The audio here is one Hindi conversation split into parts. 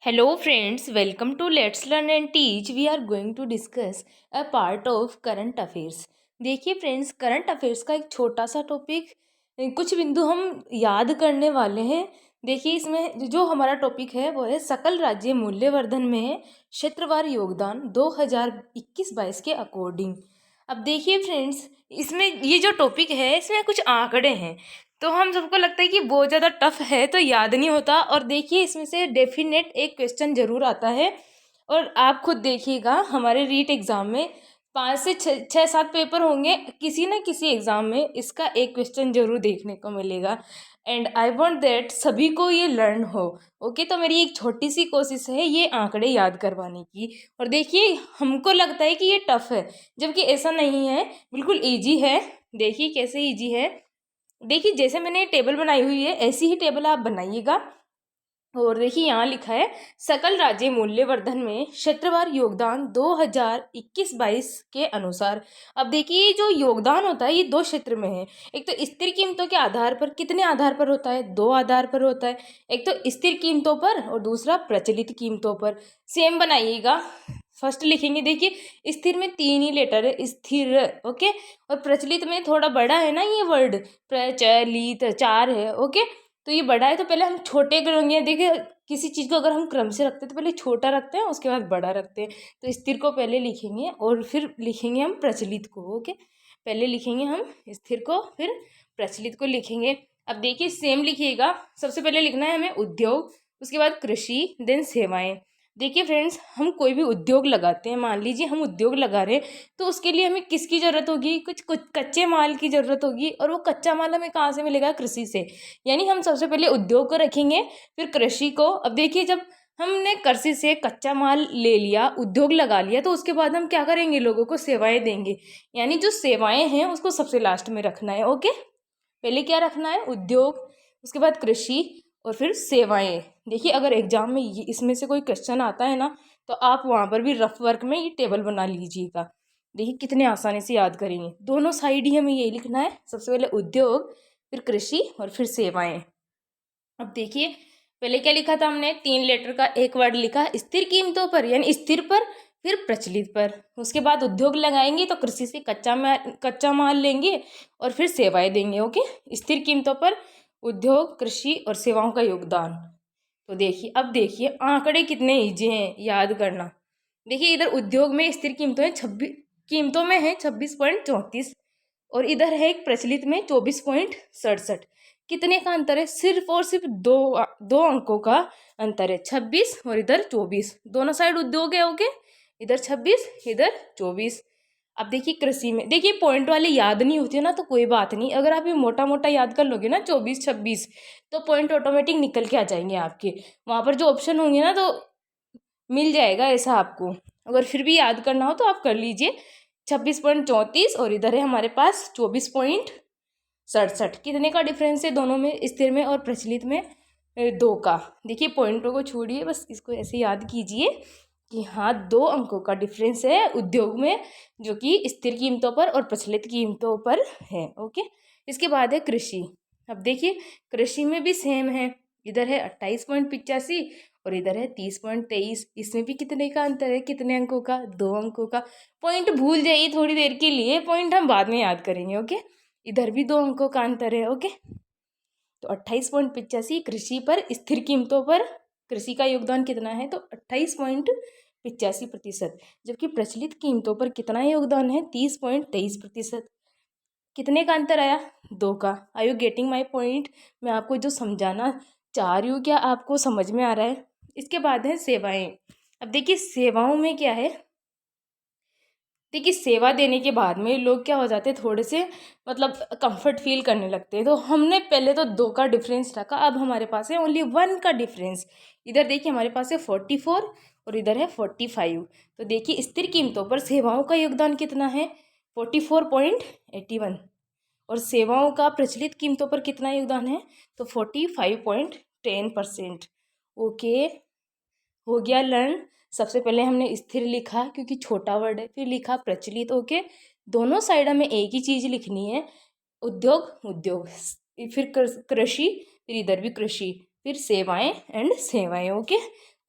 Hello friends, welcome to Let's Learn and Teach. We are going to discuss a part of current affairs. देखिए फ्रेंड्स, करंट अफेयर्स का एक छोटा सा टॉपिक, कुछ बिंदु हम याद करने वाले हैं। देखिए इसमें जो हमारा टॉपिक है वो है सकल राज्य मूल्यवर्धन में क्षेत्रवार योगदान 2021-22 के अकॉर्डिंग। अब देखिए फ्रेंड्स, इसमें ये जो टॉपिक है इसमें कुछ आंकड़े हैं, तो हम सबको लगता है कि बहुत ज़्यादा टफ है तो याद नहीं होता। और देखिए इसमें से डेफिनेट एक क्वेश्चन जरूर आता है, और आप खुद देखिएगा हमारे रीट एग्ज़ाम में 5 से 6 7 पेपर होंगे, किसी न किसी एग्ज़ाम में इसका एक क्वेश्चन जरूर देखने को मिलेगा। एंड आई वॉन्ट दैट सभी को ये लर्न हो। ओके, तो मेरी एक छोटी सी कोशिश है ये आंकड़े याद करवाने की। और देखिए हमको लगता है कि ये टफ है, जबकि ऐसा नहीं है, बिल्कुल ईजी है। देखिए कैसे ईजी है। देखिए जैसे मैंने टेबल बनाई हुई है ऐसी ही टेबल आप बनाइएगा। और देखिए यहाँ लिखा है सकल राज्य मूल्यवर्धन में क्षेत्रवार योगदान 2021-22 के अनुसार। अब देखिए ये जो योगदान होता है ये दो क्षेत्र में है। एक तो स्थिर कीमतों के आधार पर, कितने आधार पर होता है? दो आधार पर होता है। एक तो स्थिर कीमतों पर और दूसरा प्रचलित कीमतों पर। सेम बनाइएगा। फर्स्ट लिखेंगे, देखिए स्थिर में 3 ही लेटर है, स्थिर। ओके, और प्रचलित में थोड़ा बड़ा है ना ये वर्ड, प्रचलित 4 है। ओके, तो ये बड़ा है तो पहले हम छोटे करेंगे। देखिए किसी चीज़ को अगर हम क्रम से रखते हैं तो पहले छोटा रखते हैं उसके बाद बड़ा रखते हैं। तो स्थिर को पहले लिखेंगे और फिर लिखेंगे हम प्रचलित को। ओके, पहले लिखेंगे हम स्थिर को फिर प्रचलित को लिखेंगे। अब देखिए सेम लिखिएगा। सबसे पहले लिखना है हमें उद्योग, उसके बाद कृषि, देन सेवाएं। देखिए फ्रेंड्स, हम कोई भी उद्योग लगाते हैं, मान लीजिए हम उद्योग लगा रहे हैं, तो उसके लिए हमें किसकी ज़रूरत होगी? कुछ कुछ कच्चे माल की ज़रूरत होगी। और वो कच्चा माल हमें कहाँ से मिलेगा? कृषि से। यानी हम सबसे पहले उद्योग को रखेंगे फिर कृषि को। अब देखिए जब हमने कृषि से कच्चा माल ले लिया, उद्योग लगा लिया, तो उसके बाद हम क्या करेंगे? लोगों को सेवाएं देंगे। यानी जो सेवाएं हैं उसको सबसे लास्ट में रखना है। ओके, पहले क्या रखना है? उद्योग, उसके बाद कृषि और फिर सेवाएं। देखिए अगर एग्जाम में इसमें से कोई क्वेश्चन आता है ना, तो आप वहाँ पर भी रफ वर्क में ये टेबल बना लीजिएगा। देखिए कितने आसानी से याद करेंगे। दोनों साइड ही हमें यही लिखना है, सबसे पहले उद्योग फिर कृषि और फिर सेवाएं। अब देखिए पहले क्या लिखा था हमने? 3 लेटर का एक वर्ड लिखा, स्थिर कीमतों पर, यानी स्थिर पर फिर प्रचलित पर। उसके बाद उद्योग लगाएंगे तो कृषि से कच्चा माल लेंगे और फिर सेवाएं देंगे। ओके, स्थिर कीमतों पर उद्योग, कृषि और सेवाओं का योगदान। तो देखिए अब देखिए आंकड़े कितने ईजी हैं याद करना। देखिए इधर उद्योग में स्थिर कीमतों में है 26.34, और इधर है एक प्रचलित में 24.67। कितने का अंतर है? सिर्फ और सिर्फ दो अंकों का अंतर है, 26 और इधर 24। दोनों साइड उद्योग है। ओके, इधर 26 इधर 24। अब देखिए कृषि में, देखिए पॉइंट वाले याद नहीं होते ना तो कोई बात नहीं, अगर आप ये मोटा मोटा याद कर लोगे ना 24 26, तो पॉइंट ऑटोमेटिक निकल के आ जाएंगे आपके। वहाँ पर जो ऑप्शन होंगे ना तो मिल जाएगा ऐसा आपको। अगर फिर भी याद करना हो तो आप कर लीजिए। 26.34 और इधर है हमारे पास 24.67। कितने का डिफरेंस है दोनों में, स्थिर में और प्रचलित में? 2 का। देखिए पॉइंटों को छोड़िए, बस इसको ऐसे याद कीजिए कि हाँ 2 अंकों का डिफरेंस है उद्योग में, जो कि स्थिर कीमतों पर और प्रचलित कीमतों पर है। ओके, इसके बाद है कृषि। अब देखिए कृषि में भी सेम है, इधर है 28.85 और इधर है 30.23। इसमें भी कितने का अंतर है? कितने अंकों का? 2 अंकों का। पॉइंट भूल जाइए थोड़ी देर के लिए, पॉइंट हम बाद में याद करेंगे। ओके, इधर भी 2 अंकों का अंतर है। ओके, तो 28.85 कृषि पर, स्थिर कीमतों पर कृषि का योगदान कितना है? तो 28.85%। जबकि प्रचलित कीमतों पर कितना योगदान है? 30.23%। कितने का अंतर आया? 2 का। Are you getting my point? मैं आपको जो समझाना चाह रही हूँ क्या आपको समझ में आ रहा है? इसके बाद है सेवाएं। अब देखिए सेवाओं में क्या है, देखिए सेवा देने के बाद में लोग क्या हो जाते हैं, थोड़े से मतलब कंफर्ट फील करने लगते हैं। तो हमने पहले तो 2 का डिफरेंस रखा, अब हमारे पास है ओनली 1 का डिफरेंस। इधर देखिए हमारे पास है 44 और इधर है 45। तो देखिए स्थिर कीमतों पर सेवाओं का योगदान कितना है? 44.81। और सेवाओं का प्रचलित कीमतों पर कितना योगदान है? तो 45.10%। ओके, हो गया लर्न। सबसे पहले हमने स्थिर लिखा क्योंकि छोटा वर्ड है, फिर लिखा प्रचलित। ओके, दोनों साइड हमें एक ही चीज़ लिखनी है, उद्योग उद्योग, फिर कृषि, फिर इधर भी कृषि, फिर सेवाएं एंड सेवाएं। ओके,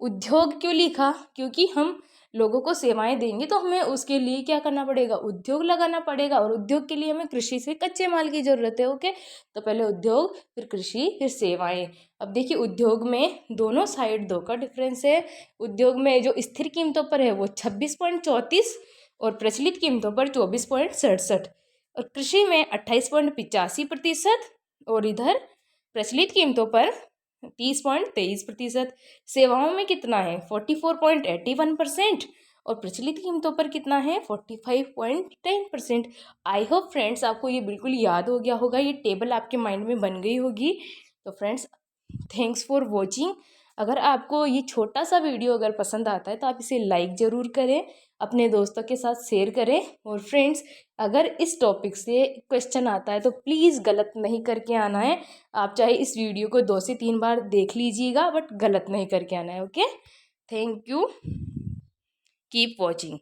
उद्योग क्यों लिखा? क्योंकि हम लोगों को सेवाएं देंगे तो हमें उसके लिए क्या करना पड़ेगा? उद्योग लगाना पड़ेगा, और उद्योग के लिए हमें कृषि से कच्चे माल की ज़रूरत है। ओके, तो पहले उद्योग, फिर कृषि, फिर सेवाएं। अब देखिए, उद्योग में दोनों साइड दो का डिफरेंस है। उद्योग में जो स्थिर कीमतों पर है वो 26.34 और प्रचलित कीमतों पर 24.67, और कृषि में 28.85% और इधर प्रचलित कीमतों पर 30.23%। सेवाओं में कितना है? 44.81% और प्रचलित कीमतों पर कितना है? 45.10%। आई होप फ्रेंड्स आपको ये बिल्कुल याद हो गया होगा, ये टेबल आपके माइंड में बन गई होगी। तो फ्रेंड्स, थैंक्स फॉर वॉचिंग। अगर आपको ये छोटा सा वीडियो अगर पसंद आता है तो आप इसे लाइक ज़रूर करें, अपने दोस्तों के साथ शेयर करें। और फ्रेंड्स, अगर इस टॉपिक से क्वेश्चन आता है तो प्लीज़ गलत नहीं करके आना है। आप चाहे इस वीडियो को 2 से 3 बार देख लीजिएगा, बट गलत नहीं करके आना है। Okay, thank you, keep watching.